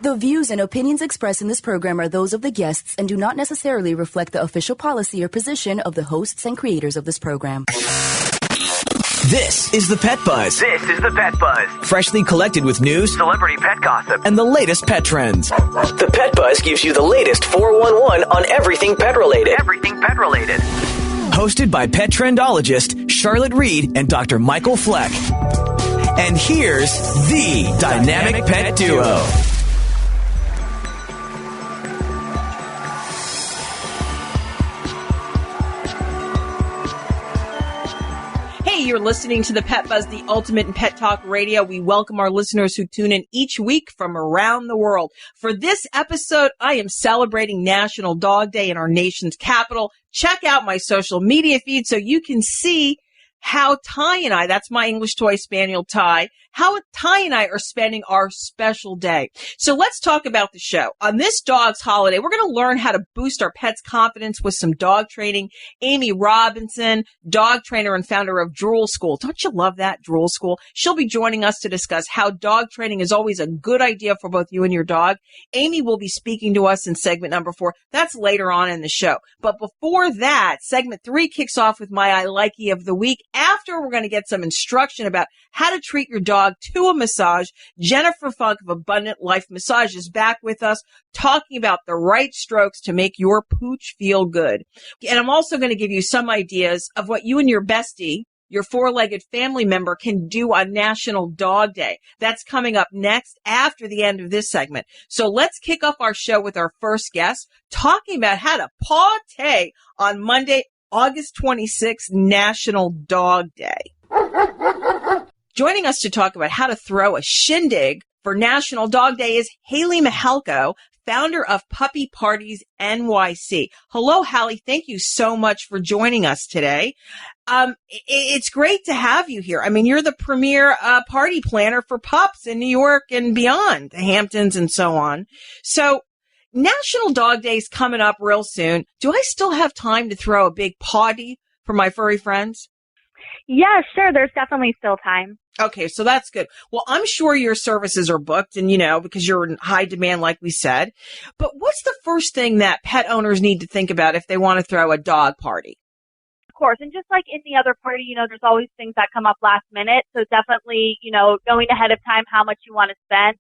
The views and opinions expressed in this program are those of the guests and do not necessarily reflect the official policy or position of the hosts and creators of this program. This is the Pet Buzz. This is the Pet Buzz. Freshly collected with news, Celebrity pet gossip, and the latest pet trends. The Pet Buzz gives you the latest 411 on everything pet related. everything pet related. Hosted by Petrendologist Charlotte Reed and Dr. Michael Fleck. And here's the Dynamic Pet Duo. Hey, you're listening to the Pet Buzz, the ultimate in pet talk radio. We welcome our listeners who tune in each week from around the world. For this episode, I am celebrating National Dog Day in our nation's capital. Check out my social media feed so you can see how Ty and I, that's my English toy spaniel Ty, how Ty and I are spending our special day. So let's talk about the show. On this dog's holiday, we're going to learn how to boost our pets' confidence with some dog training. Amy Robinson, dog trainer and founder of Drool School. Don't you love that, Drool School? She'll be joining us to discuss how dog training is always a good idea for both you and your dog. Amy will be speaking to us in segment number 4. That's later on in the show. But before that, segment 3 kicks off with my I Likey of the week. After, we're going to get some instruction about how to treat your dog to a massage. Jennifer Funk of Abundant Life Massage is back with us talking about the right strokes to make your pooch feel good. And I'm also going to give you some ideas of what you and your bestie, your four-legged family member, can do on National Dog Day. That's coming up next after the end of this segment. So let's kick off our show with our first guest talking about how to paw-tay on Monday, August 26th, National Dog Day. Joining us to talk about how to throw a shindig for National Dog Day is Hayley Mehalco, founder of Puppy Parties NYC. Hello, Hayley. Thank you so much for joining us today. It's great to have you here. I mean, you're the premier party planner for pups in New York and beyond, the Hamptons and so on. So National Dog Day is coming up real soon. Do I still have time to throw a big party for my furry friends? Yeah, sure. There's definitely still time. Okay, so that's good. Well, I'm sure your services are booked and, because you're in high demand, like we said. But what's the first thing that pet owners need to think about if they want to throw a dog party? Of course. And just like any other party, there's always things that come up last minute. So definitely, knowing ahead of time how much you want to spend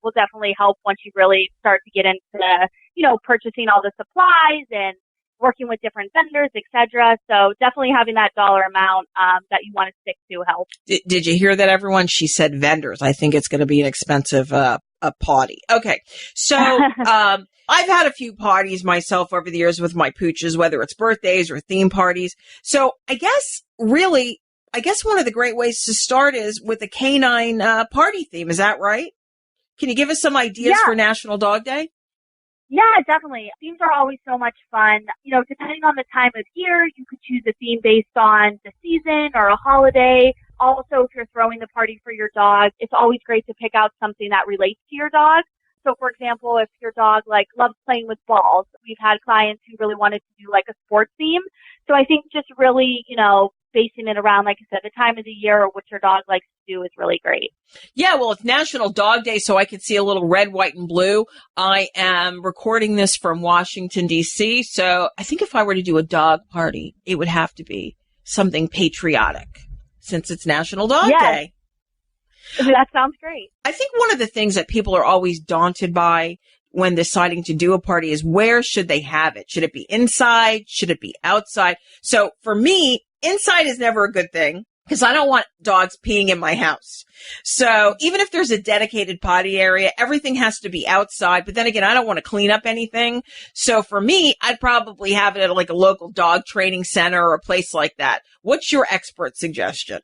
will definitely help once you really start to get into, purchasing all the supplies and working with different vendors, etc. So definitely having that dollar amount that you want to stick to helps. Did you hear that, everyone? She said vendors. I think it's going to be an expensive a party. Okay. So I've had a few parties myself over the years with my pooches, whether it's birthdays or theme parties. So I guess one of the great ways to start is with a canine party theme. Is that right? Can you give us some ideas for National Dog Day? Yeah, definitely. Themes are always so much fun. Depending on the time of year, you could choose a theme based on the season or a holiday. Also, if you're throwing the party for your dog, it's always great to pick out something that relates to your dog. So, for example, if your dog loves playing with balls, we've had clients who really wanted to do a sports theme. So I think just really, basing it around, like I said, the time of the year or what your dog likes to do is really great. Yeah, well, it's National Dog Day, so I could see a little red, white, and blue. I am recording this from Washington, D.C., so I think if I were to do a dog party, it would have to be something patriotic since it's National Dog Day. That sounds great. I think one of the things that people are always daunted by when deciding to do a party is where should they have it? Should it be inside? Should it be outside? So for me, inside is never a good thing because I don't want dogs peeing in my house. So even if there's a dedicated potty area, everything has to be outside. But then again, I don't want to clean up anything. So for me, I'd probably have it at a local dog training center or a place like that. What's your expert suggestion?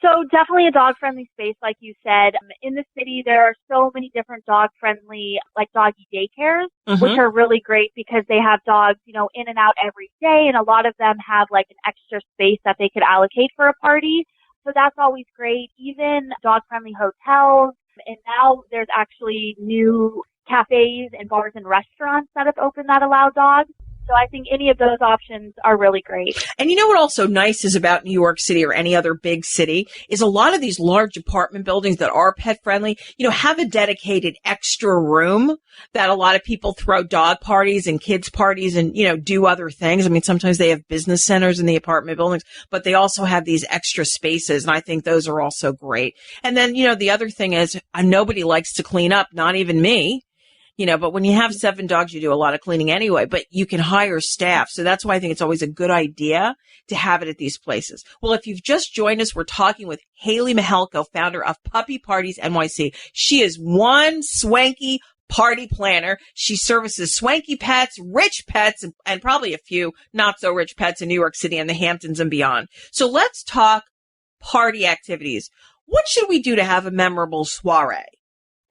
So definitely a dog-friendly space, like you said. In the city, there are so many different dog-friendly, doggy daycares, which are really great because they have dogs, in and out every day. And a lot of them have an extra space that they could allocate for a party. So that's always great. Even dog-friendly hotels. And now there's actually new cafes and bars and restaurants that have opened that allow dogs. So I think any of those options are really great. And you know what also nice is about New York City or any other big city is a lot of these large apartment buildings that are pet friendly, have a dedicated extra room that a lot of people throw dog parties and kids parties and, do other things. I mean, sometimes they have business centers in the apartment buildings, but they also have these extra spaces. And I think those are also great. And then, the other thing is nobody likes to clean up, not even me. But when you have 7 dogs, you do a lot of cleaning anyway, but you can hire staff. So that's why I think it's always a good idea to have it at these places. Well, if you've just joined us, we're talking with Hayley Mehalco, founder of Puppy Parties NYC. She is one swanky party planner. She services swanky pets, rich pets, and probably a few not so rich pets in New York City and the Hamptons and beyond. So let's talk party activities. What should we do to have a memorable soiree?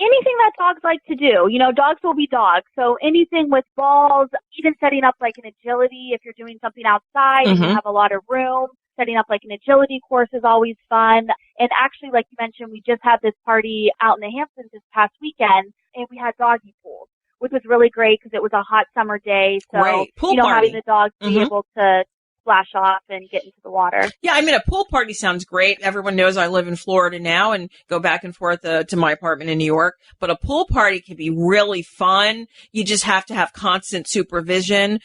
Anything that dogs like to do. Dogs will be dogs. So anything with balls, even setting up like an agility if you're doing something outside and you have a lot of room. Setting up like an agility course is always fun. And actually, like you mentioned, we just had this party out in the Hamptons this past weekend, and we had doggy pools, which was really great because it was a hot summer day. So, Great. Pool party. Having the dogs be able to splash off and get into the water. Yeah, a pool party sounds great. Everyone knows I live in Florida now and go back and forth to my apartment in New York. But a pool party can be really fun. You just have to have constant supervision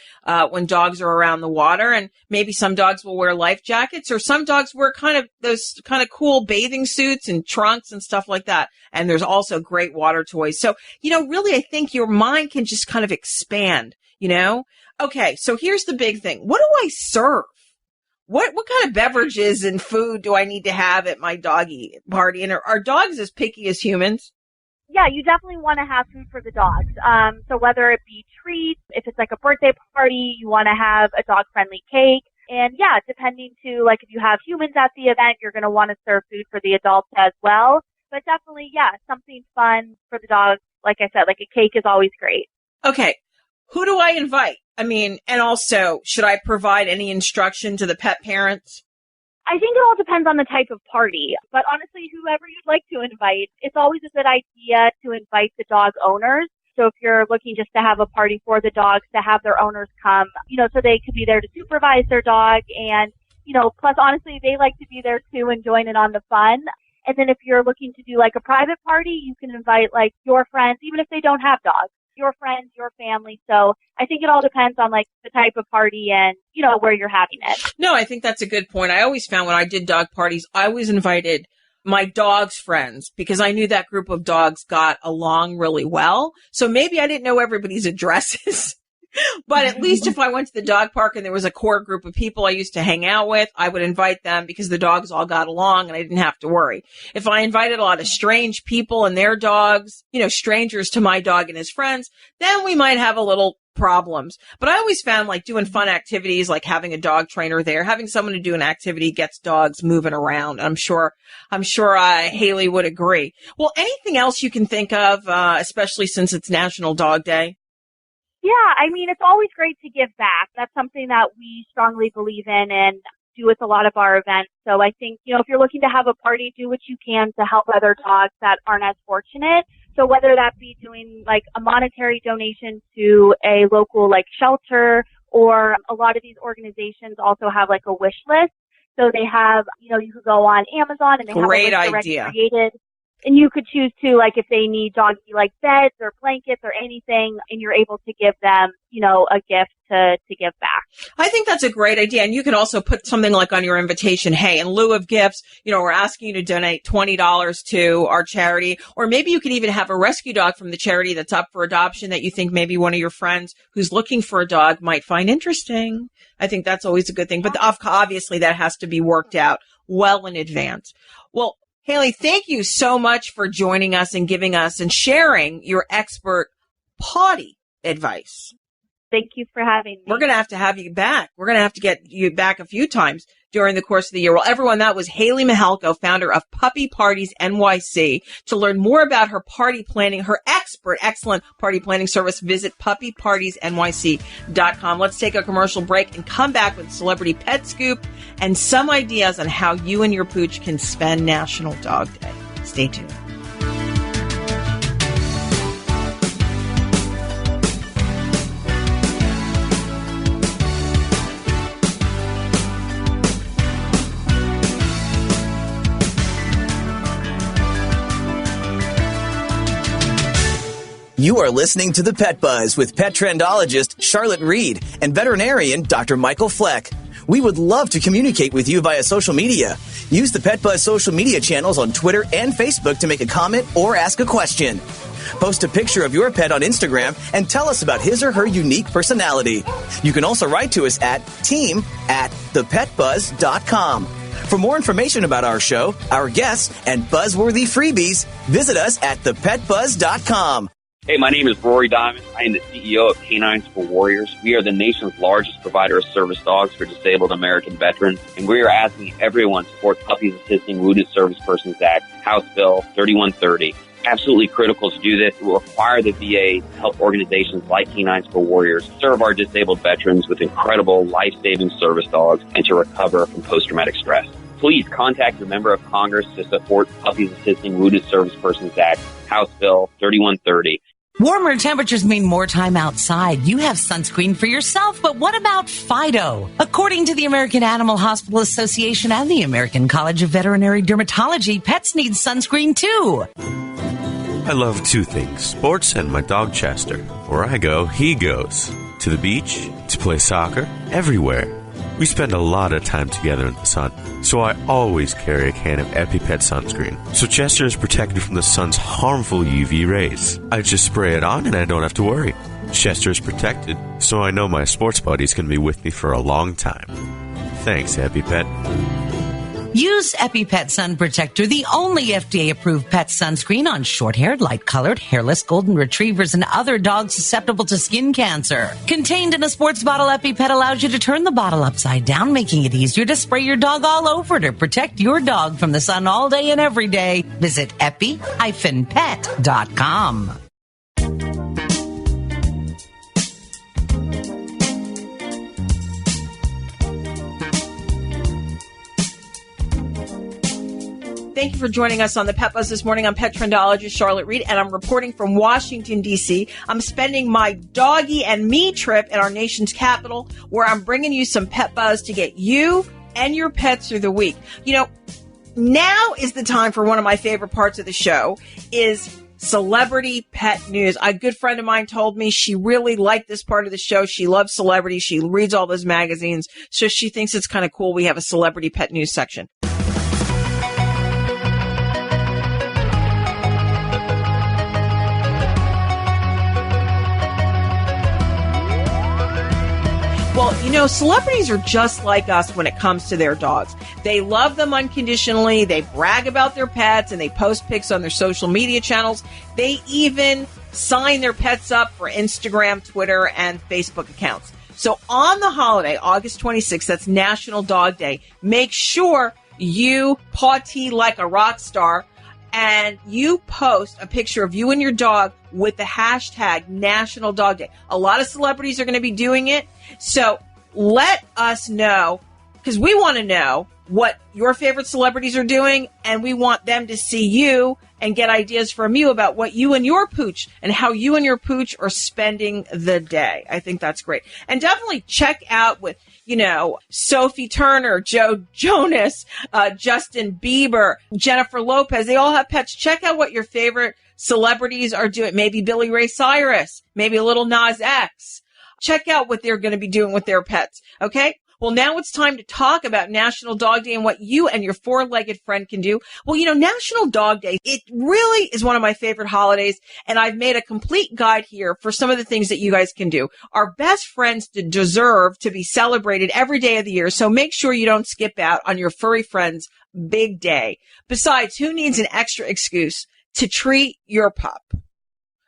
when dogs are around the water. And maybe some dogs will wear life jackets, or some dogs wear those kind of cool bathing suits and trunks and stuff like that. And there's also great water toys. So, really, I think your mind can just kind of expand, Okay, so here's the big thing. What do I serve? What kind of beverages and food do I need to have at my doggy party? And are dogs as picky as humans? Yeah, you definitely want to have food for the dogs. So whether it be treats, if it's like a birthday party, you want to have a dog-friendly cake. And yeah, depending to like if you have humans at the event, you're going to want to serve food for the adults as well. But definitely, yeah, something fun for the dogs. Like I said, like a cake is always great. Okay. Who do I invite? And also, should I provide any instruction to the pet parents? I think it all depends on the type of party. But honestly, whoever you'd like to invite, it's always a good idea to invite the dog owners. So if you're looking just to have a party for the dogs, to have their owners come, so they could be there to supervise their dog. And, plus honestly, they like to be there too and join in on the fun. And then if you're looking to do like a private party, you can invite like your friends, even if they don't have dogs. Your friends, your family. So I think it all depends on like the type of party and, where you're having it. No, I think that's a good point. I always found when I did dog parties, I always invited my dog's friends because I knew that group of dogs got along really well. So maybe I didn't know everybody's addresses. But at least if I went to the dog park and there was a core group of people I used to hang out with, I would invite them because the dogs all got along and I didn't have to worry. If I invited a lot of strange people and their dogs, strangers to my dog and his friends, then we might have a little problems. But I always found like doing fun activities, like having a dog trainer there, having someone to do an activity gets dogs moving around. I'm sure Hayley would agree. Well, anything else you can think of, especially since it's National Dog Day? Yeah, it's always great to give back. That's something that we strongly believe in and do with a lot of our events. So I think, if you're looking to have a party, do what you can to help other dogs that aren't as fortunate. So whether that be doing like a monetary donation to a local like shelter, or a lot of these organizations also have like a wish list. So they have, you could go on Amazon and they have a list already created. And you could choose to, like, if they need doggy, like, beds or blankets or anything, and you're able to give them, a gift to give back. I think that's a great idea. And you can also put something like on your invitation, hey, in lieu of gifts, we're asking you to donate $20 to our charity. Or maybe you could even have a rescue dog from the charity that's up for adoption that you think maybe one of your friends who's looking for a dog might find interesting. I think that's always a good thing. But obviously that has to be worked out well in advance. Well, Hayley, thank you so much for joining us and giving us and sharing your expert potty advice. Thank you for having me. We're going to have you back. We're going to have to get you back a few times during the course of the year. Well, everyone, that was Hayley Mehalco, founder of Puppy Parties NYC. To learn more about her party planning, her excellent party planning service, visit puppypartiesnyc.com. Let's take a commercial break and come back with Celebrity Pet Scoop and some ideas on how you and your pooch can spend National Dog Day. Stay tuned. You are listening to The Pet Buzz with Petrendologist Charlotte Reed and veterinarian Dr. Michael Fleck. We would love to communicate with you via social media. Use the Pet Buzz social media channels on Twitter and Facebook to make a comment or ask a question. Post a picture of your pet on Instagram and tell us about his or her unique personality. You can also write to us at team@thepetbuzz.com. For more information about our show, our guests, and buzzworthy freebies, visit us at thepetbuzz.com. Hey, my name is Rory Diamond. I am the CEO of Canines for Warriors. We are the nation's largest provider of service dogs for disabled American veterans, and we are asking everyone to support Puppies Assisting Wounded Service Persons Act, House Bill 3130. Absolutely critical to do this. It will require the VA to help organizations like Canines for Warriors serve our disabled veterans with incredible life-saving service dogs and to recover from post-traumatic stress. Please contact your member of Congress to support Puppies Assisting Wounded Service Persons Act, House Bill 3130. Warmer temperatures mean more time outside. You have sunscreen for yourself, but what about Fido? According to the American Animal Hospital Association and the American College of Veterinary Dermatology, pets need sunscreen too. I love two things, sports and my dog Chester. Where I go, he goes. To the beach, to play soccer, everywhere. We spend a lot of time together in the sun, so I always carry a can of EpiPet sunscreen, so Chester is protected from the sun's harmful UV rays. I just spray it on and I don't have to worry. Chester is protected, so I know my sports buddies can be with me for a long time. Thanks, EpiPet. Use EpiPet Sun Protector, the only FDA-approved pet sunscreen on short-haired, light-colored, hairless golden retrievers and other dogs susceptible to skin cancer. Contained in a sports bottle, EpiPet allows you to turn the bottle upside down, making it easier to spray your dog all over to protect your dog from the sun all day and every day. Visit epi-pet.com. Thank you for joining us on the Pet Buzz this morning. I'm Petrendologist Charlotte Reed, and I'm reporting from Washington, D.C. I'm spending my doggy and me trip in our nation's capital, where I'm bringing you some Pet Buzz to get you and your pets through the week. You know, now is the time for one of my favorite parts of the show, is celebrity pet news. A good friend of mine told me she really liked this part of the show. She loves celebrities. She reads all those magazines, so she thinks it's kind of cool we have a celebrity pet news section. Well, you know, celebrities are just like us when it comes to their dogs. They love them unconditionally. They brag about their pets and they post pics on their social media channels. They even sign their pets up for Instagram, Twitter, and Facebook accounts. So on the holiday, August 26th, that's National Dog Day, make sure you party like a rock star and you post a picture of you and your dog with the hashtag National Dog Day. A lot of celebrities are going to be doing it. So let us know, because we want to know what your favorite celebrities are doing, and we want them to see you and get ideas from you about what you and your pooch and how you and your pooch are spending the day. I think that's great. And definitely check out with, you know, Sophie Turner, Joe Jonas, Justin Bieber, Jennifer Lopez. They all have pets. Check out what your favorite celebrities are doing. Maybe Billy Ray Cyrus, maybe a little Nas X. Check out what they're going to be doing with their pets. Okay? Well, now it's time to talk about National Dog Day and what you and your four-legged friend can do. Well, you know, National Dog Day, it really is one of my favorite holidays, and I've made a complete guide here for some of the things that you guys can do. Our best friends deserve to be celebrated every day of the year, so make sure you don't skip out on your furry friend's big day. Besides, who needs an extra excuse to treat your pup?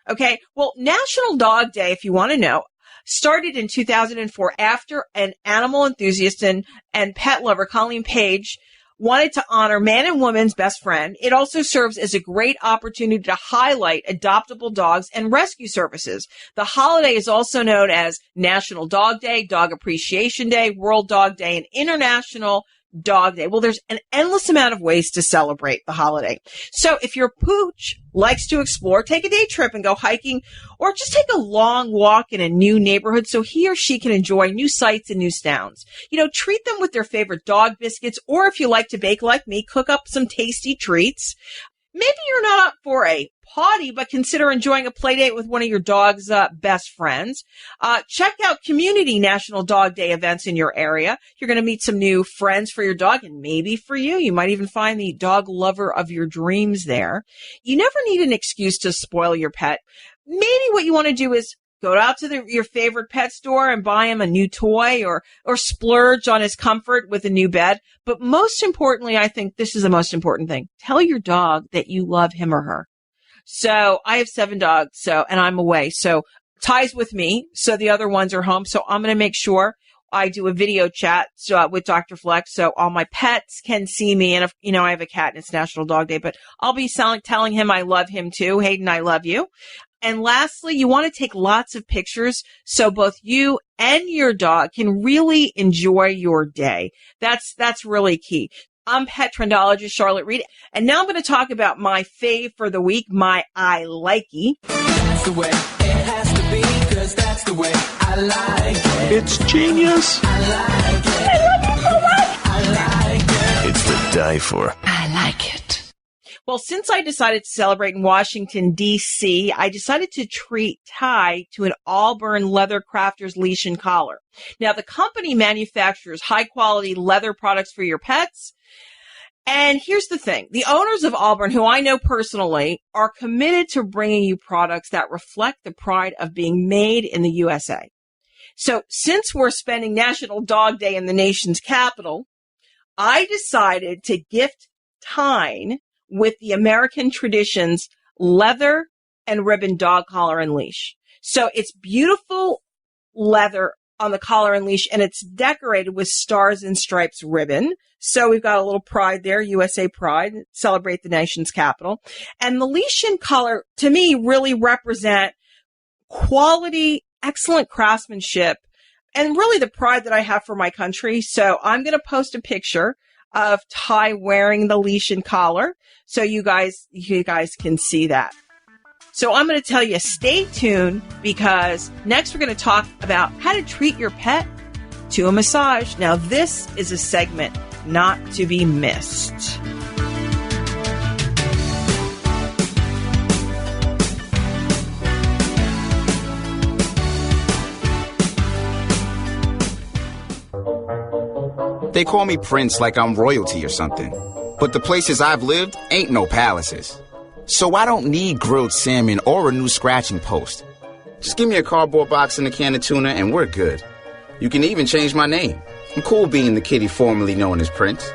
Okay, well, National Dog Day, if you want to know, started in 2004 after an animal enthusiast and pet lover, Colleen Page, wanted to honor man and woman's best friend. It also serves as a great opportunity to highlight adoptable dogs and rescue services. The holiday is also known as National Dog Day, Dog Appreciation Day, World Dog Day, and International Dog Day. Well, there's an endless amount of ways to celebrate the holiday. So if your pooch likes to explore, take a day trip and go hiking, or just take a long walk in a new neighborhood so he or she can enjoy new sights and new sounds. You know, treat them with their favorite dog biscuits, or if you like to bake like me, cook up some tasty treats. Maybe you're not up for a potty, but consider enjoying a play date with one of your dog's best friends. Check out community National Dog Day events in your area. You're going to meet some new friends for your dog and maybe for you. You might even find the dog lover of your dreams there. You never need an excuse to spoil your pet. Maybe what you want to do is go out to your favorite pet store and buy him a new toy or splurge on his comfort with a new bed. But most importantly, I think this is the most important thing. Tell your dog that you love him or her. So I have 7 dogs, and I'm away. So Ty's with me. So the other ones are home. So I'm going to make sure I do a video chat with Dr. Fleck so all my pets can see me. And if, I have a cat and it's National Dog Day, but I'll be telling him I love him too. Hayden, I love you. And lastly, you want to take lots of pictures so both you and your dog can really enjoy your day. That's really key. I'm Petrendologist Charlotte Reed, and now I'm going to talk about my fave for the week, my I likey. That's the way it has to be, 'cause that's the way I like it. It's genius. I like it. I love it so much. I like it. It's to die for. I like it. Well, since I decided to celebrate in Washington, D.C., I decided to treat Ty to an Auburn Leather Crafters leash and collar. Now, the company manufactures high-quality leather products for your pets. And here's the thing. The owners of Auburn, who I know personally, are committed to bringing you products that reflect the pride of being made in the USA. So since we're spending National Dog Day in the nation's capital, I decided to gift Tyne with the American Traditions leather and ribbon dog collar and leash. So it's beautiful leather on the collar and leash, and it's decorated with stars and stripes ribbon. So we've got a little pride there, USA pride, celebrate the nation's capital. And the leash and collar, to me, really represent quality, excellent craftsmanship, and really the pride that I have for my country. So I'm going to post a picture of Ty wearing the leash and collar so you guys can see that. So I'm going to tell you, stay tuned, because next we're going to talk about how to treat your pet to a massage. Now, this is a segment not to be missed. They call me Prince like I'm royalty or something. But the places I've lived ain't no palaces. So I don't need grilled salmon or a new scratching post. Just give me a cardboard box and a can of tuna and we're good. You can even change my name. I'm cool being the kitty formerly known as Prince.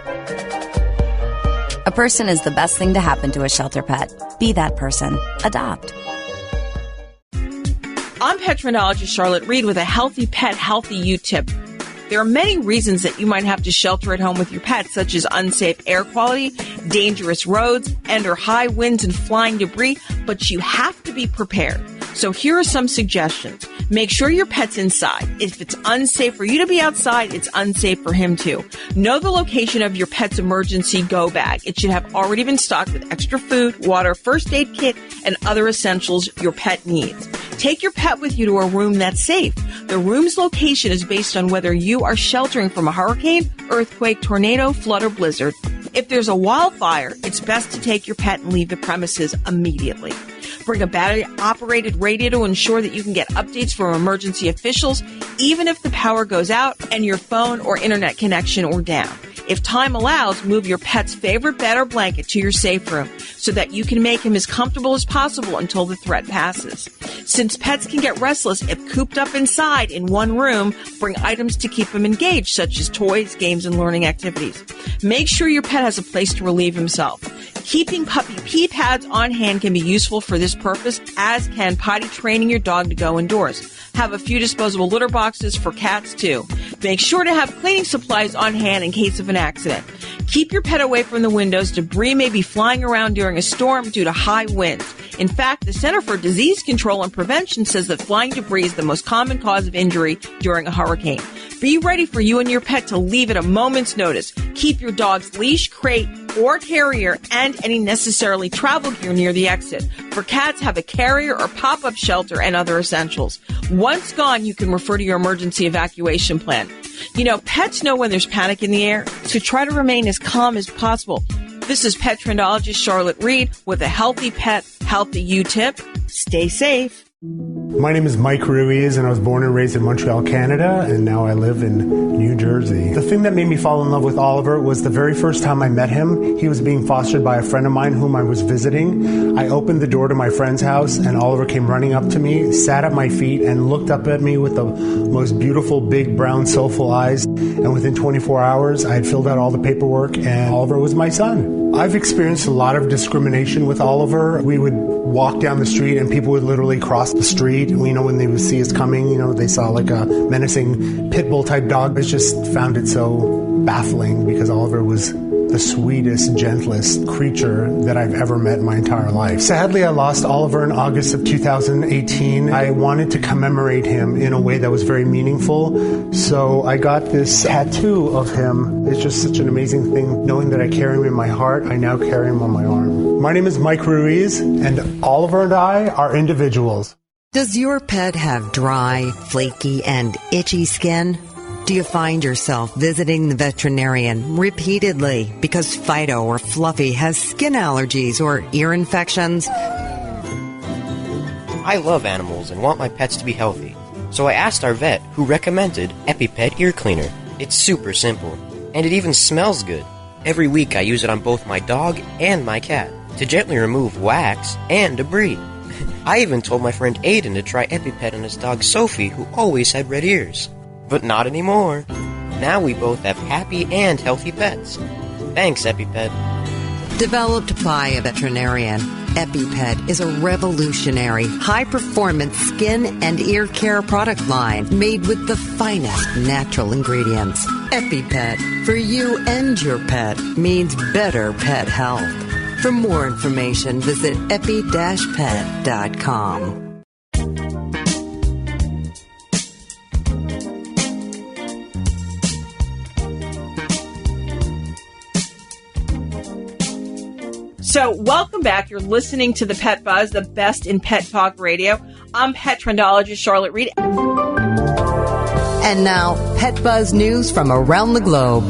A person is the best thing to happen to a shelter pet. Be that person. Adopt. I'm Petrendologist Charlotte Reed with a Healthy Pet, Healthy You tip. There are many reasons that you might have to shelter at home with your pet, such as unsafe air quality, dangerous roads, and/or high winds and flying debris, but you have to be prepared. So here are some suggestions. Make sure your pet's inside. If it's unsafe for you to be outside, it's unsafe for him too. Know the location of your pet's emergency go bag. It should have already been stocked with extra food, water, first aid kit, and other essentials your pet needs. Take your pet with you to a room that's safe. The room's location is based on whether you are sheltering from a hurricane, earthquake, tornado, flood, or blizzard. If there's a wildfire, it's best to take your pet and leave the premises immediately. Bring a battery-operated radio to ensure that you can get updates from emergency officials, even if the power goes out and your phone or internet connection are down. If time allows, move your pet's favorite bed or blanket to your safe room so that you can make him as comfortable as possible until the threat passes. Since pets can get restless if cooped up inside in one room, bring items to keep him engaged, such as toys, games, and learning activities. Make sure your pet has a place to relieve himself. Keeping puppy pee pads on hand can be useful for this purpose, as can potty training your dog to go indoors. Have a few disposable litter boxes for cats, too. Make sure to have cleaning supplies on hand in case of an accident. Keep your pet away from the windows. Debris may be flying around during a storm due to high winds. In fact, the Center for Disease Control and Prevention says that flying debris is the most common cause of injury during a hurricane. Be ready for you and your pet to leave at a moment's notice. Keep your dog's leash, crate, or carrier and any necessarily travel gear near the exit. For cats, have a carrier or pop-up shelter and other essentials. Once gone, you can refer to your emergency evacuation plan. You know, pets know when there's panic in the air, so try to remain as calm as possible. This is Petrendologist Charlotte Reed with a Healthy Pet, Healthy You tip. Stay safe. My name is Mike Ruiz, and I was born and raised in Montreal, Canada, and now I live in New Jersey. The thing that made me fall in love with Oliver was the very first time I met him. He was being fostered by a friend of mine whom I was visiting. I opened the door to my friend's house, and Oliver came running up to me, sat at my feet, and looked up at me with the most beautiful, big, brown, soulful eyes. And within 24 hours, I had filled out all the paperwork, and Oliver was my son. I've experienced a lot of discrimination with Oliver. We would walk down the street and people would literally cross the street. When they would see us coming, they saw like a menacing pit bull type dog. I just found it so baffling because Oliver was the sweetest, gentlest creature that I've ever met in my entire life. Sadly, I lost Oliver in August of 2018. I wanted to commemorate him in a way that was very meaningful. So I got this tattoo of him. It's just such an amazing thing. Knowing that I carry him in my heart, I now carry him on my arm. My name is Mike Ruiz, and Oliver and I are individuals. Does your pet have dry, flaky, and itchy skin? Do you find yourself visiting the veterinarian repeatedly because Fido or Fluffy has skin allergies or ear infections? I love animals and want my pets to be healthy, so I asked our vet who recommended EpiPet Ear Cleaner. It's super simple, and it even smells good. Every week I use it on both my dog and my cat to gently remove wax and debris. I even told my friend Aiden to try EpiPet on his dog Sophie, who always had red ears. But not anymore. Now we both have happy and healthy pets. Thanks, EpiPet. Developed by a veterinarian, EpiPet is a revolutionary, high-performance skin and ear care product line made with the finest natural ingredients. EpiPet, for you and your pet, means better pet health. For more information, visit epi-pet.com. So welcome back. You're listening to The Pet Buzz, the best in pet talk radio. I'm Petrendologist Charlotte Reed. And now, Pet Buzz news from around the globe.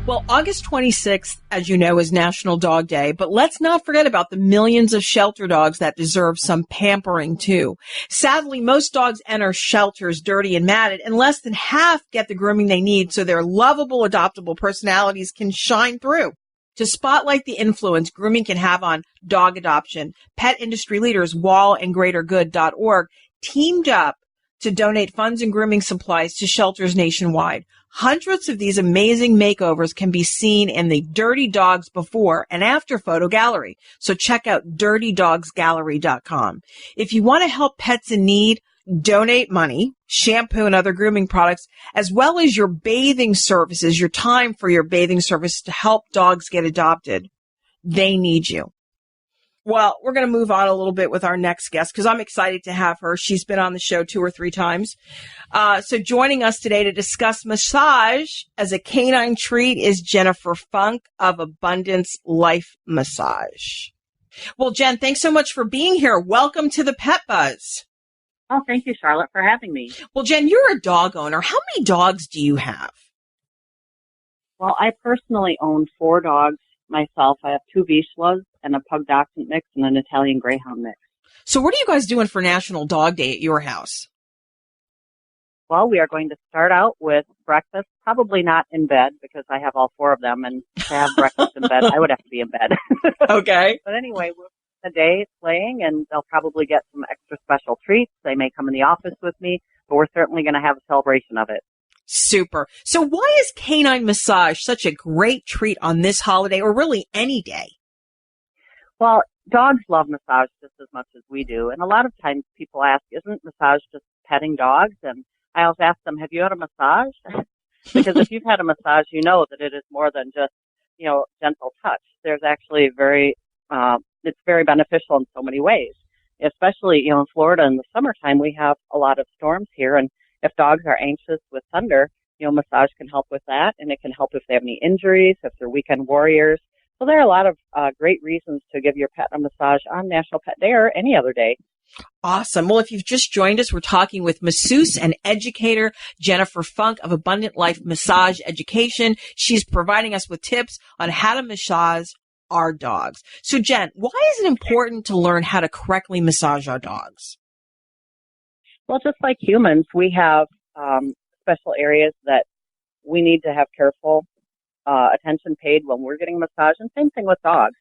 Well, August 26th, as you know, is National Dog Day, but let's not forget about the millions of shelter dogs that deserve some pampering too. Sadly, most dogs enter shelters dirty and matted, and less than half get the grooming they need so their lovable, adoptable personalities can shine through. To spotlight the influence grooming can have on dog adoption, pet industry leaders Wall and GreaterGood.org teamed up to donate funds and grooming supplies to shelters nationwide. Hundreds of these amazing makeovers can be seen in the Dirty Dogs Before and After photo gallery. So check out dirtydogsgallery.com. If you want to help pets in need, donate money, shampoo, and other grooming products, as well as your bathing services, your time for your bathing service to help dogs get adopted. They need you. Well, we're going to move on a little bit with our next guest because I'm excited to have her. She's been on the show 2 or 3 times. So joining us today to discuss massage as a canine treat is Jennifer Funk of Abundance Life Massage. Well, Jen, thanks so much for being here. Welcome to the Pet Buzz. Oh, thank you, Charlotte, for having me. Well, Jen, you're a dog owner. How many dogs do you have? Well, I personally own 4 dogs myself. I have 2 Vizslas and a Pug Dachshund mix and an Italian Greyhound mix. So what are you guys doing for National Dog Day at your house? Well, we are going to start out with breakfast, probably not in bed because I have all 4 of them, and to have breakfast in bed, I would have to be in bed. Okay. But anyway, we'll spend the day playing, and they'll probably get some extra special treats. They may come in the office with me, but we're certainly going to have a celebration of it. Super. So why is canine massage such a great treat on this holiday or really any day? Well, dogs love massage just as much as we do. And a lot of times people ask, isn't massage just petting dogs? And I always ask them, have you had a massage? Because if you've had a massage, you know that it is more than just, gentle touch. There's actually it's very beneficial in so many ways. Especially, in Florida in the summertime, we have a lot of storms here. And if dogs are anxious with thunder, massage can help with that. And it can help if they have any injuries, if they're weekend warriors. So there are a lot of great reasons to give your pet a massage on National Pet Day or any other day. Awesome. Well, if you've just joined us, we're talking with masseuse and educator Jennifer Funk of Abundant Life Massage Education. She's providing us with tips on how to massage our dogs. So, Jen, why is it important to learn how to correctly massage our dogs? Well, just like humans, we have special areas that we need to have careful attention paid when we're getting a massage, and same thing with dogs.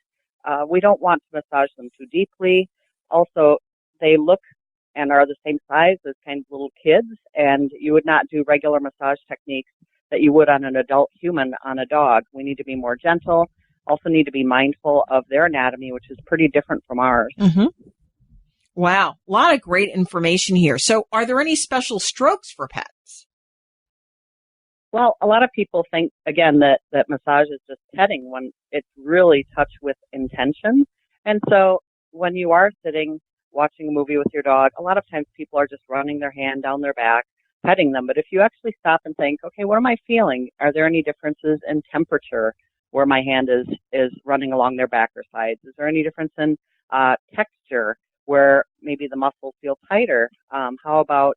We don't want to massage them too deeply. Also, they look and are the same size as kind of little kids, and you would not do regular massage techniques that you would on an adult human on a dog. We need to be more gentle. Also need to be mindful of their anatomy, which is pretty different from ours. Mm-hmm. Wow. A lot of great information here. So are there any special strokes for pets? Well, a lot of people think, again, that massage is just petting when it's really touch with intention. And so when you are sitting watching a movie with your dog, a lot of times people are just running their hand down their back, petting them. But if you actually stop and think, okay, what am I feeling? Are there any differences in temperature where my hand is running along their back or sides? Is there any difference in texture where maybe the muscles feel tighter? How about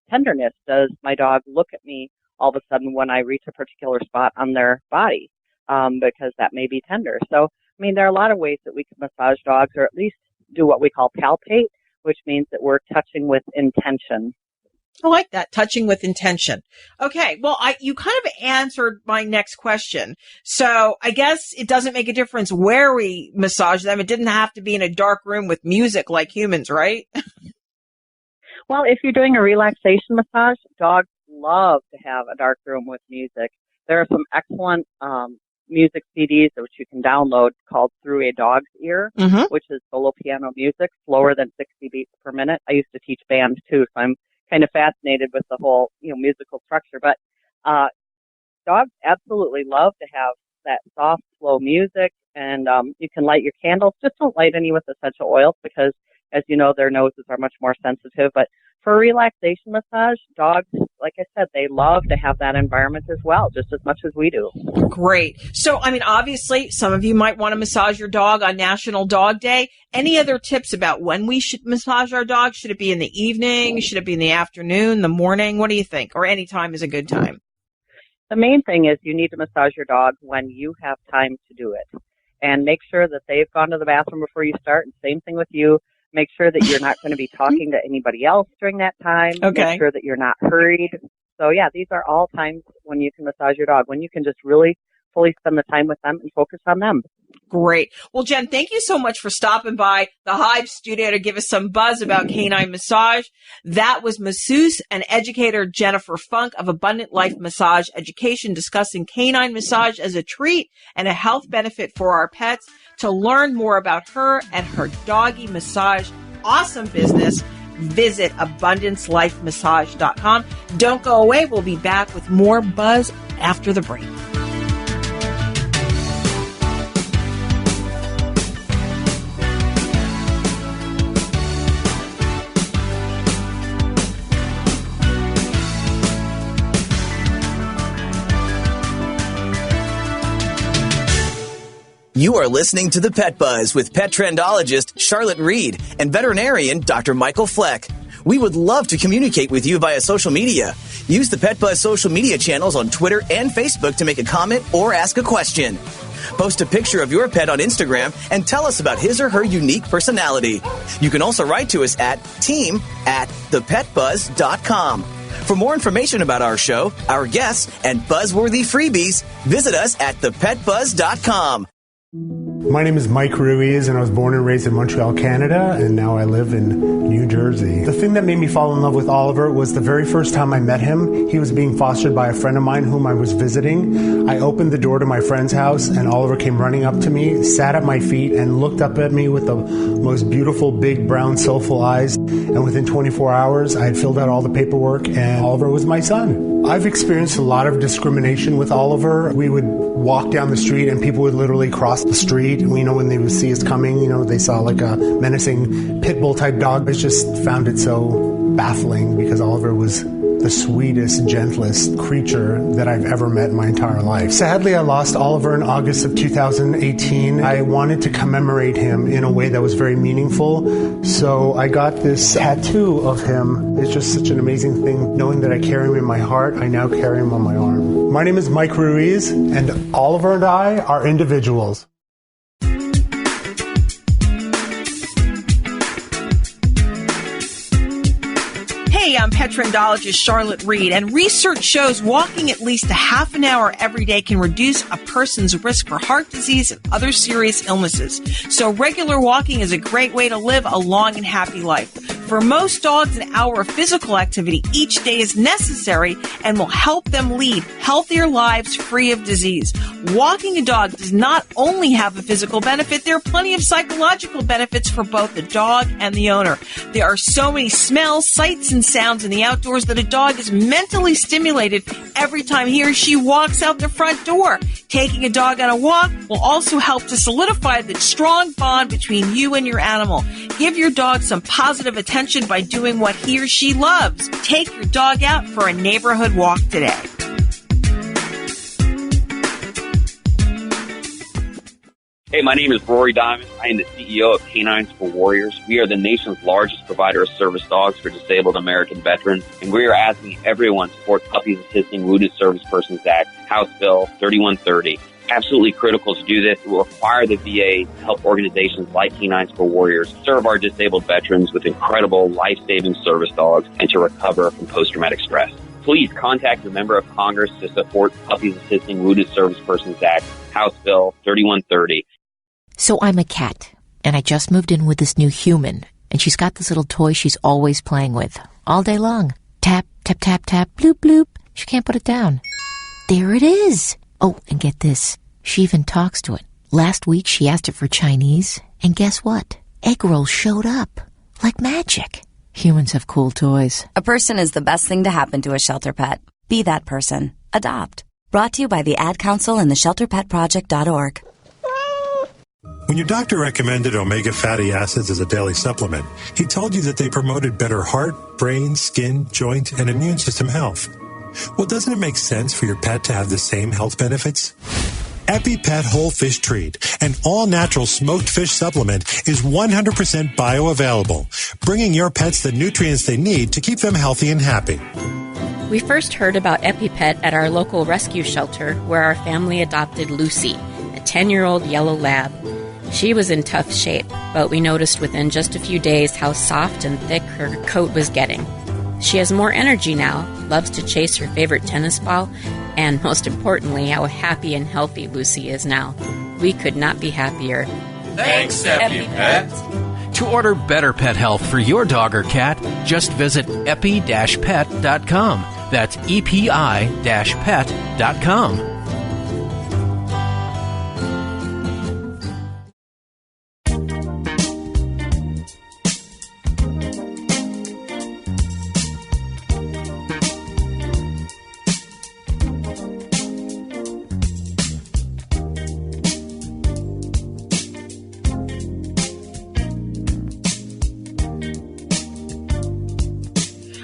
tenderness? Does my dog look at me all of a sudden when I reach a particular spot on their body? Because that may be tender. So, I mean, there are a lot of ways that we can massage dogs, or at least do what we call palpate, which means that we're touching with intention. I like that, touching with intention. Okay, well, you kind of answered my next question. So I guess it doesn't make a difference where we massage them. It didn't have to be in a dark room with music like humans, right? Well, if you're doing a relaxation massage, dogs love to have a dark room with music. There are some excellent music CDs which you can download called Through a Dog's Ear, which is solo piano music, slower than 60 beats per minute. I used to teach band too, so I'm kind of fascinated with the whole, musical structure. But dogs absolutely love to have that soft, slow music, and you can light your candles. Just don't light any with essential oils because, as you know, their noses are much more sensitive. But for a relaxation massage, dogs, like I said, they love to have that environment as well, just as much as we do. Great. So, I mean, obviously, some of you might want to massage your dog on National Dog Day. Any other tips about when we should massage our dog? Should it be in the evening? Should it be in the afternoon, the morning? What do you think? Or any time is a good time? The main thing is you need to massage your dog when you have time to do it. And make sure that they've gone to the bathroom before you start. And same thing with you. Make sure that you're not going to be talking to anybody else during that time. Okay. Make sure that you're not hurried. So, yeah, these are all times when you can massage your dog, when you can just really fully spend the time with them and focus on them. Great. Well, Jen, thank you so much for stopping by the Hive studio to give us some buzz about canine massage. That was masseuse and educator Jennifer Funk of Abundant Life Massage Education discussing canine massage as a treat and a health benefit for our pets. To learn more about her and her doggy massage awesome business, visit abundancelifemassage.com. Don't go away. We'll be back with more buzz after the break. You are listening to The Pet Buzz with Petrendologist Charlotte Reed and veterinarian Dr. Michael Fleck. We would love to communicate with you via social media. Use the Pet Buzz social media channels on Twitter and Facebook to make a comment or ask a question. Post a picture of your pet on Instagram and tell us about his or her unique personality. You can also write to us at team@thepetbuzz.com. For more information about our show, our guests, and buzzworthy freebies, visit us at thepetbuzz.com. My name is Mike Ruiz, and I was born and raised in Montreal, Canada, and now I live in New Jersey. The thing that made me fall in love with Oliver was the very first time I met him. He was being fostered by a friend of mine whom I was visiting. I opened the door to my friend's house, and Oliver came running up to me, sat at my feet, and looked up at me with the most beautiful, big, brown, soulful eyes. And within 24 hours, I had filled out all the paperwork, and Oliver was my son. I've experienced a lot of discrimination with Oliver. We would walk down the street, and people would literally cross the street. When they would see us coming, they saw like a menacing pit bull type dog. I just found it so baffling because Oliver was the sweetest, gentlest creature that I've ever met in my entire life. Sadly, I lost Oliver in August of 2018. I wanted to commemorate him in a way that was very meaningful, so I got this tattoo of him. It's just such an amazing thing. Knowing that I carry him in my heart, I now carry him on my arm. My name is Mike Ruiz, and Oliver and I are individuals. Hey, I'm Petrendologist Charlotte Reed, and research shows walking at least a half an hour every day can reduce a person's risk for heart disease and other serious illnesses. So regular walking is a great way to live a long and happy life. For most dogs, an hour of physical activity each day is necessary and will help them lead healthier lives free of disease. Walking a dog does not only have a physical benefit, there are plenty of psychological benefits for both the dog and the owner. There are so many smells, sights, and sounds in the outdoors that a dog is mentally stimulated every time he or she walks out the front door. Taking a dog on a walk will also help to solidify the strong bond between you and your animal. Give your dog some positive attention by doing what he or she loves. Take your dog out for a neighborhood walk today. Hey, my name is Rory Diamond. I am the CEO of Canines for Warriors. We are the nation's largest provider of service dogs for disabled American veterans, and we are asking everyone to support Puppies Assisting Wounded Service Persons Act, House Bill 3130. Absolutely critical to do this. It will require the VA to help organizations like Canines for Warriors serve our disabled veterans with incredible life-saving service dogs and to recover from post-traumatic stress. Please contact your member of Congress to support Puppies Assisting Wounded Service Persons Act, House Bill 3130. So I'm a cat, and I just moved in with this new human, and she's got this little toy she's always playing with, all day long. Tap, tap, tap, tap, bloop, bloop. She can't put it down. There it is. Oh, and get this. She even talks to it. Last week she asked it for Chinese, and guess what? Egg rolls showed up. Like magic. Humans have cool toys. A person is the best thing to happen to a shelter pet. Be that person. Adopt. Brought to you by the Ad Council and the ShelterPetProject.org. When your doctor recommended omega fatty acids as a daily supplement, he told you that they promoted better heart, brain, skin, joint, and immune system health. Well, doesn't it make sense for your pet to have the same health benefits? EpiPet Whole Fish Treat, an all-natural smoked fish supplement, is 100% bioavailable, bringing your pets the nutrients they need to keep them healthy and happy. We first heard about EpiPet at our local rescue shelter where our family adopted Lucy, a 10-year-old yellow lab. She was in tough shape, but we noticed within just a few days how soft and thick her coat was getting. She has more energy now, loves to chase her favorite tennis ball, and most importantly, how happy and healthy Lucy is now. We could not be happier. Thanks, EpiPet. To order better pet health for your dog or cat, just visit epi-pet.com. That's epi-pet.com.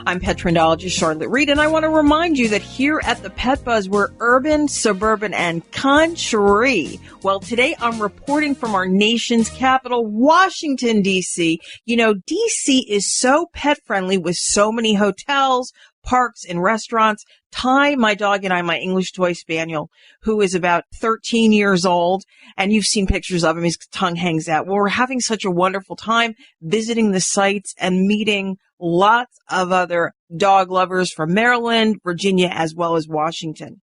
I'm Petrendologist Charlotte Reed, and I want to remind you that here at the Pet Buzz, we're urban, suburban, and country. Well, today I'm reporting from our nation's capital, Washington, D.C. You know, D.C. is so pet-friendly with so many hotels, parks, and restaurants. Ty, my dog, and I, my English toy spaniel, who is about 13 years old, and you've seen pictures of him, his tongue hangs out. Well, we're having such a wonderful time visiting the sites and meeting lots of other dog lovers from Maryland, Virginia, as well as Washington.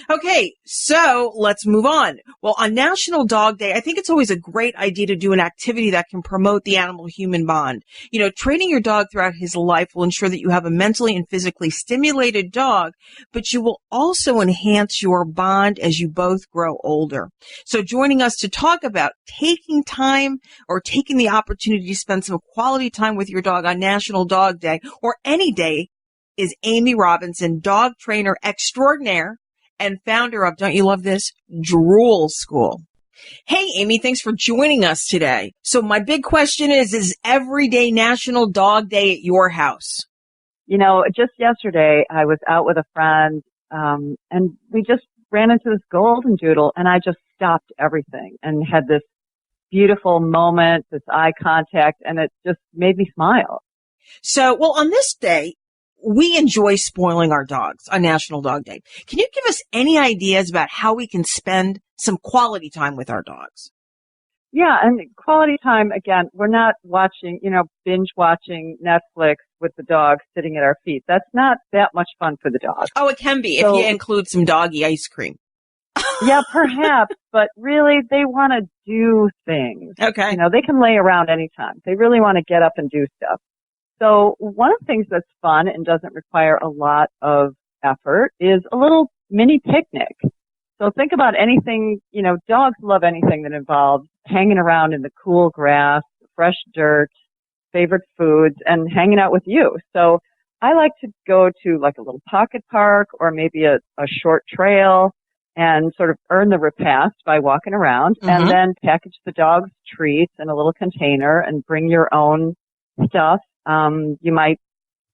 Okay, so let's move on. Well, on National Dog Day, I think it's always a great idea to do an activity that can promote the animal-human bond. You know, training your dog throughout his life will ensure that you have a mentally and physically stimulated dog, but you will also enhance your bond as you both grow older. So joining us to talk about taking time or taking the opportunity to spend some quality time with your dog on National Dog Day or any day is Amy Robinson, dog trainer extraordinaire and founder of, don't you love this, Drool School. Hey, Amy, thanks for joining us today. So my big question is every day National Dog Day at your house? Just yesterday I was out with a friend, and we just ran into this golden doodle, and I just stopped everything and had this beautiful moment, this eye contact, and it just made me smile. So, well, on this day, we enjoy spoiling our dogs on National Dog Day. Can you give us any ideas about how we can spend some quality time with our dogs? Yeah, and quality time, again, we're not watching, binge watching Netflix with the dog sitting at our feet. That's not that much fun for the dog. Oh, it can be if you include some doggy ice cream. Yeah, perhaps, but really they want to do things. Okay. They can lay around anytime. They really want to get up and do stuff. So one of the things that's fun and doesn't require a lot of effort is a little mini picnic. So think about anything, dogs love anything that involves hanging around in the cool grass, fresh dirt, favorite foods, and hanging out with you. So I like to go to like a little pocket park or maybe a short trail and sort of earn the repast by walking around and then package the dog's treats in a little container and bring your own stuff. You might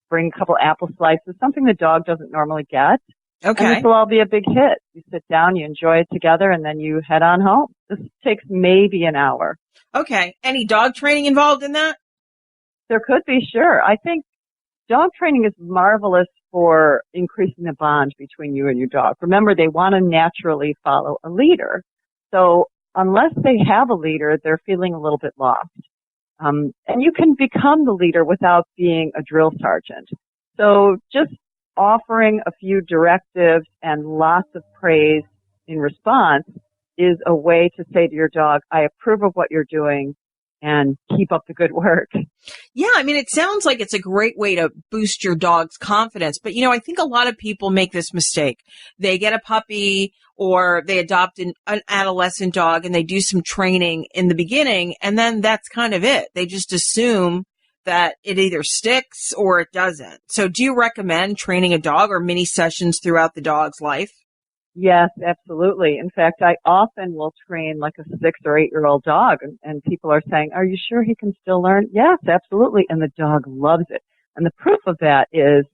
bring a couple apple slices, something the dog doesn't normally get. Okay. And this will all be a big hit. You sit down, you enjoy it together, and then you head on home. This takes maybe an hour. Okay. Any dog training involved in that? There could be, sure. I think dog training is marvelous for increasing the bond between you and your dog. Remember, they want to naturally follow a leader. So unless they have a leader, they're feeling a little bit lost. And you can become the leader without being a drill sergeant. So just offering a few directives and lots of praise in response is a way to say to your dog, I approve of what you're doing and keep up the good work. Yeah, I mean, it sounds like it's a great way to boost your dog's confidence. But, I think a lot of people make this mistake. They get a puppy or they adopt an adolescent dog and they do some training in the beginning, and then that's kind of it. They just assume that it either sticks or it doesn't. So do you recommend training a dog or mini sessions throughout the dog's life? Yes, absolutely. In fact, I often will train like a 6 or 8-year-old dog, and people are saying, are you sure he can still learn? Yes, absolutely. And the dog loves it. And the proof of that is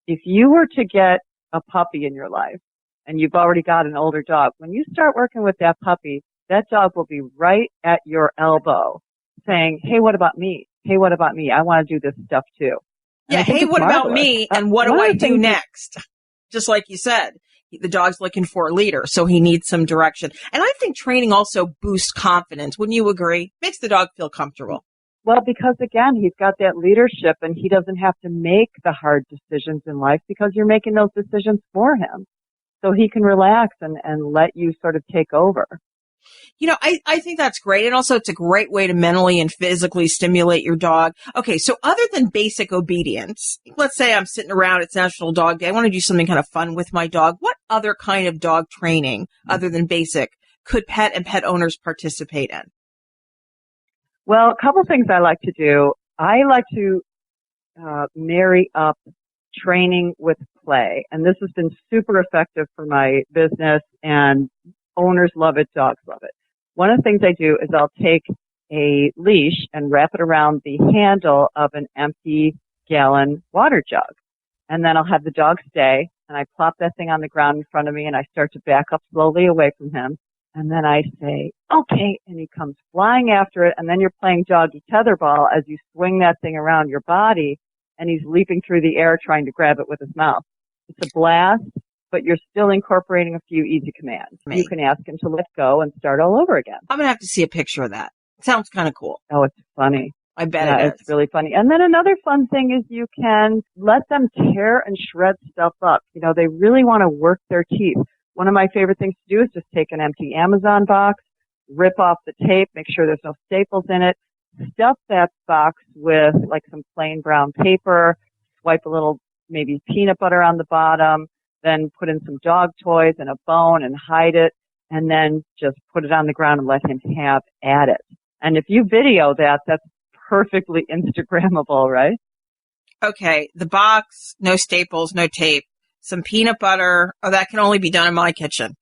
if you were to get a puppy in your life and you've already got an older dog, when you start working with that puppy, that dog will be right at your elbow saying, hey, what about me? Hey, what about me? I want to do this stuff too. Yeah, hey, what about me? And what do I do next? Just like you said, the dog's looking for a leader, so he needs some direction. And I think training also boosts confidence. Wouldn't you agree? Makes the dog feel comfortable. Well, because again, he's got that leadership and he doesn't have to make the hard decisions in life because you're making those decisions for him. So he can relax and let you sort of take over. I think that's great. And also it's a great way to mentally and physically stimulate your dog. Okay, so other than basic obedience, let's say I'm sitting around, it's National Dog Day. I want to do something kind of fun with my dog. What other kind of dog training, other than basic, could pet and pet owners participate in? Well, a couple things I like to do. I like to marry up training with play. And this has been super effective for my business, and owners love it, dogs love it. One of the things I do is I'll take a leash and wrap it around the handle of an empty gallon water jug. And then I'll have the dog stay, and I plop that thing on the ground in front of me, and I start to back up slowly away from him. And then I say, okay, and he comes flying after it, and then you're playing doggy tetherball as you swing that thing around your body, and he's leaping through the air trying to grab it with his mouth. It's a blast, but you're still incorporating a few easy commands. You can ask him to let go and start all over again. I'm going to have to see a picture of that. Sounds kind of cool. Oh, it's funny. I bet it is. It's really funny. And then another fun thing is you can let them tear and shred stuff up. They really want to work their teeth. One of my favorite things to do is just take an empty Amazon box, rip off the tape, make sure there's no staples in it, stuff that box with like some plain brown paper, swipe a little maybe peanut butter on the bottom, then put in some dog toys and a bone and hide it, and then just put it on the ground and let him have at it. And if you video that, that's perfectly Instagrammable, right? Okay, the box, no staples, no tape, some peanut butter. Oh, that can only be done in my kitchen.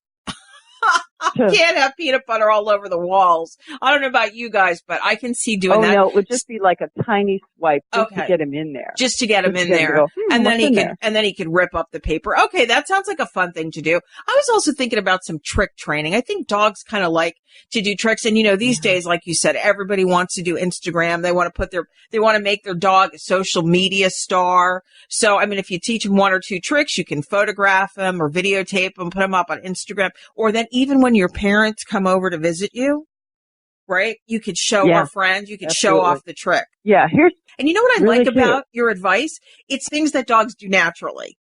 I can't have peanut butter all over the walls. I don't know about you guys, but I can see doing that. Oh, no, it would just be like a tiny swipe just to get him in there. Just to get him in there. And then he could rip up the paper. Okay, that sounds like a fun thing to do. I was also thinking about some trick training. I think dogs kind of like to do tricks. And, these days, like you said, everybody wants to do Instagram. They want to make their dog a social media star. So, if you teach them one or two tricks, you can photograph them or videotape them, put them up on Instagram. Or then even when your parents come over to visit you, right? You could show our friends, you could show off the trick. Yeah. And you know what I really like cute about your advice? It's things that dogs do naturally.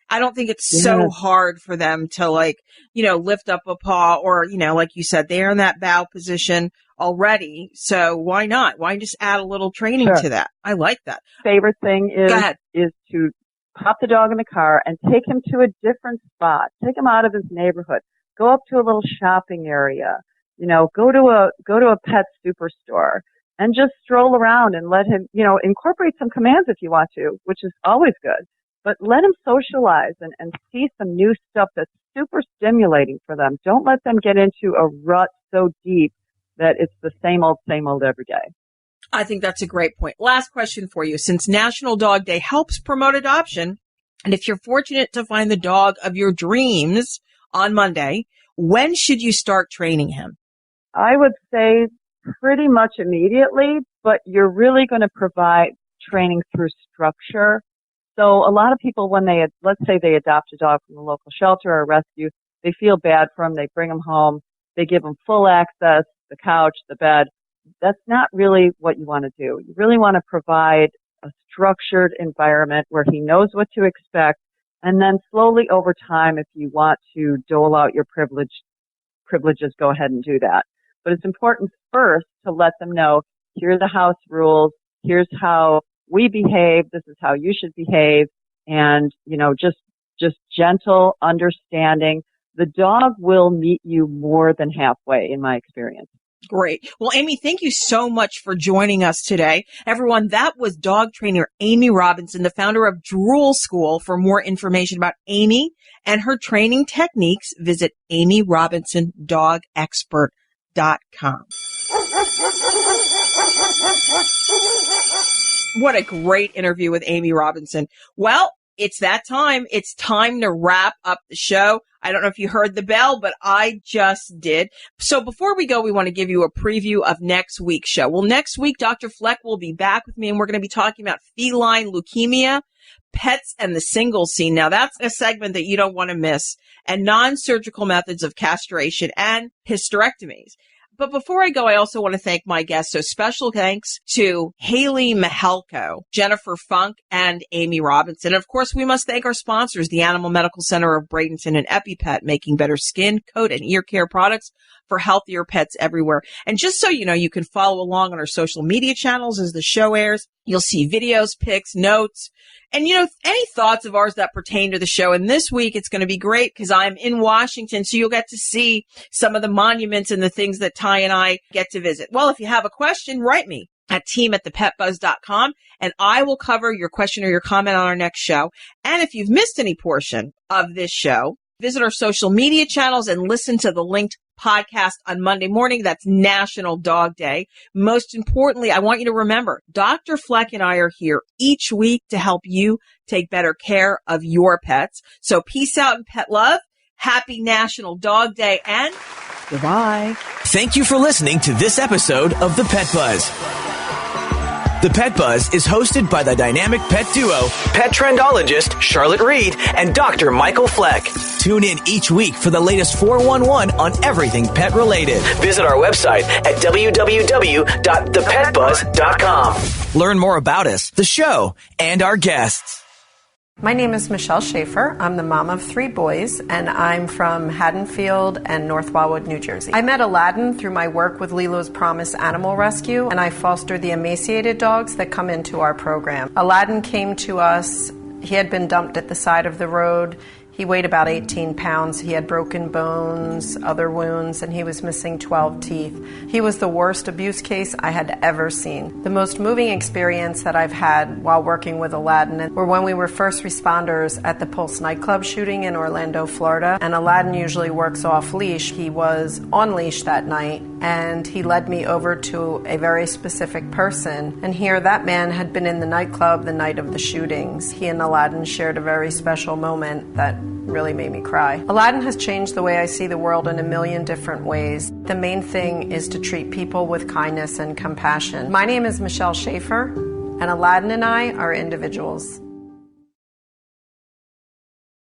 I don't think it's so hard for them to lift up a paw or, like you said, they're in that bow position already. So why not? Why just add a little training to that? I like that. Favorite thing is to pop the dog in the car and take him to a different spot. Take him out of his neighborhood. Go up to a little shopping area. Go to a pet superstore and just stroll around and let him, incorporate some commands if you want to, which is always good. But let him socialize and see some new stuff that's super stimulating for them. Don't let them get into a rut so deep that it's the same old every day. I think that's a great point. Last question for you. Since National Dog Day helps promote adoption, and if you're fortunate to find the dog of your dreams on Monday, when should you start training him? I would say pretty much immediately, but you're really going to provide training through structure. So a lot of people, when let's say they adopt a dog from a local shelter or rescue, they feel bad for him. They bring him home. They give him full access, the couch, the bed. That's not really what you want to do. You really want to provide a structured environment where he knows what to expect. And then slowly over time, if you want to dole out your privileges, go ahead and do that. But it's important first to let them know, here are the house rules. Here's how we behave. This is how you should behave. And, just gentle understanding. The dog will meet you more than halfway, in my experience. Great. Well, Amy, thank you so much for joining us today. Everyone, that was dog trainer Amy Robinson, the founder of Drool School. For more information about Amy and her training techniques, visit amyrobinsondogexpert.com. What a great interview with Amy Robinson. Well, it's that time. It's time to wrap up the show. I don't know if you heard the bell, but I just did. So before we go, we want to give you a preview of next week's show. Well, next week, Dr. Fleck will be back with me, and we're going to be talking about feline leukemia, pets, and the single scene. Now, that's a segment that you don't want to miss, and non-surgical methods of castration and hysterectomies. But before I go, I also want to thank my guests. So special thanks to Hayley Mehalco, Jennifer Funk, and Amy Robinson. Of course, we must thank our sponsors, the Animal Medical Center of Bradenton and EpiPet, making better skin, coat, and ear care products for healthier pets everywhere. And just so you know, you can follow along on our social media channels as the show airs. You'll see videos, pics, notes, and, any thoughts of ours that pertain to the show. And this week, it's going to be great because I'm in Washington, so you'll get to see some of the monuments and the things that Ty and I get to visit. Well, if you have a question, write me at team@thepetbuzz.com, and I will cover your question or your comment on our next show. And if you've missed any portion of this show, visit our social media channels and listen to the linked podcast on Monday morning. That's National Dog Day. Most importantly, I want you to remember, Dr. Fleck and I are here each week to help you take better care of your pets. So peace out and pet love. Happy National Dog Day and goodbye. Thank you for listening to this episode of The Pet Buzz. The Pet Buzz is hosted by the dynamic pet duo, Petrendologist Charlotte Reed and Dr. Michael Fleck. Tune in each week for the latest 411 on everything pet related. Visit our website at www.thepetbuzz.com. Learn more about us, the show, and our guests. My name is Michelle Schaefer. I'm the mom of 3 boys, and I'm from Haddonfield and North Wildwood, New Jersey. I met Aladdin through my work with Lilo's Promise Animal Rescue, and I foster the emaciated dogs that come into our program. Aladdin came to us. He had been dumped at the side of the road. He weighed about 18 pounds. He had broken bones, other wounds, and he was missing 12 teeth. He was the worst abuse case I had ever seen. The most moving experience that I've had while working with Aladdin were when we were first responders at the Pulse nightclub shooting in Orlando, Florida, and Aladdin usually works off leash. He was on leash that night, and he led me over to a very specific person, and here that man had been in the nightclub the night of the shootings. He and Aladdin shared a very special moment that really made me cry. Aladdin has changed the way I see the world in a million different ways. The main thing is to treat people with kindness and compassion. My name is Michelle Schaefer, and Aladdin and I are individuals.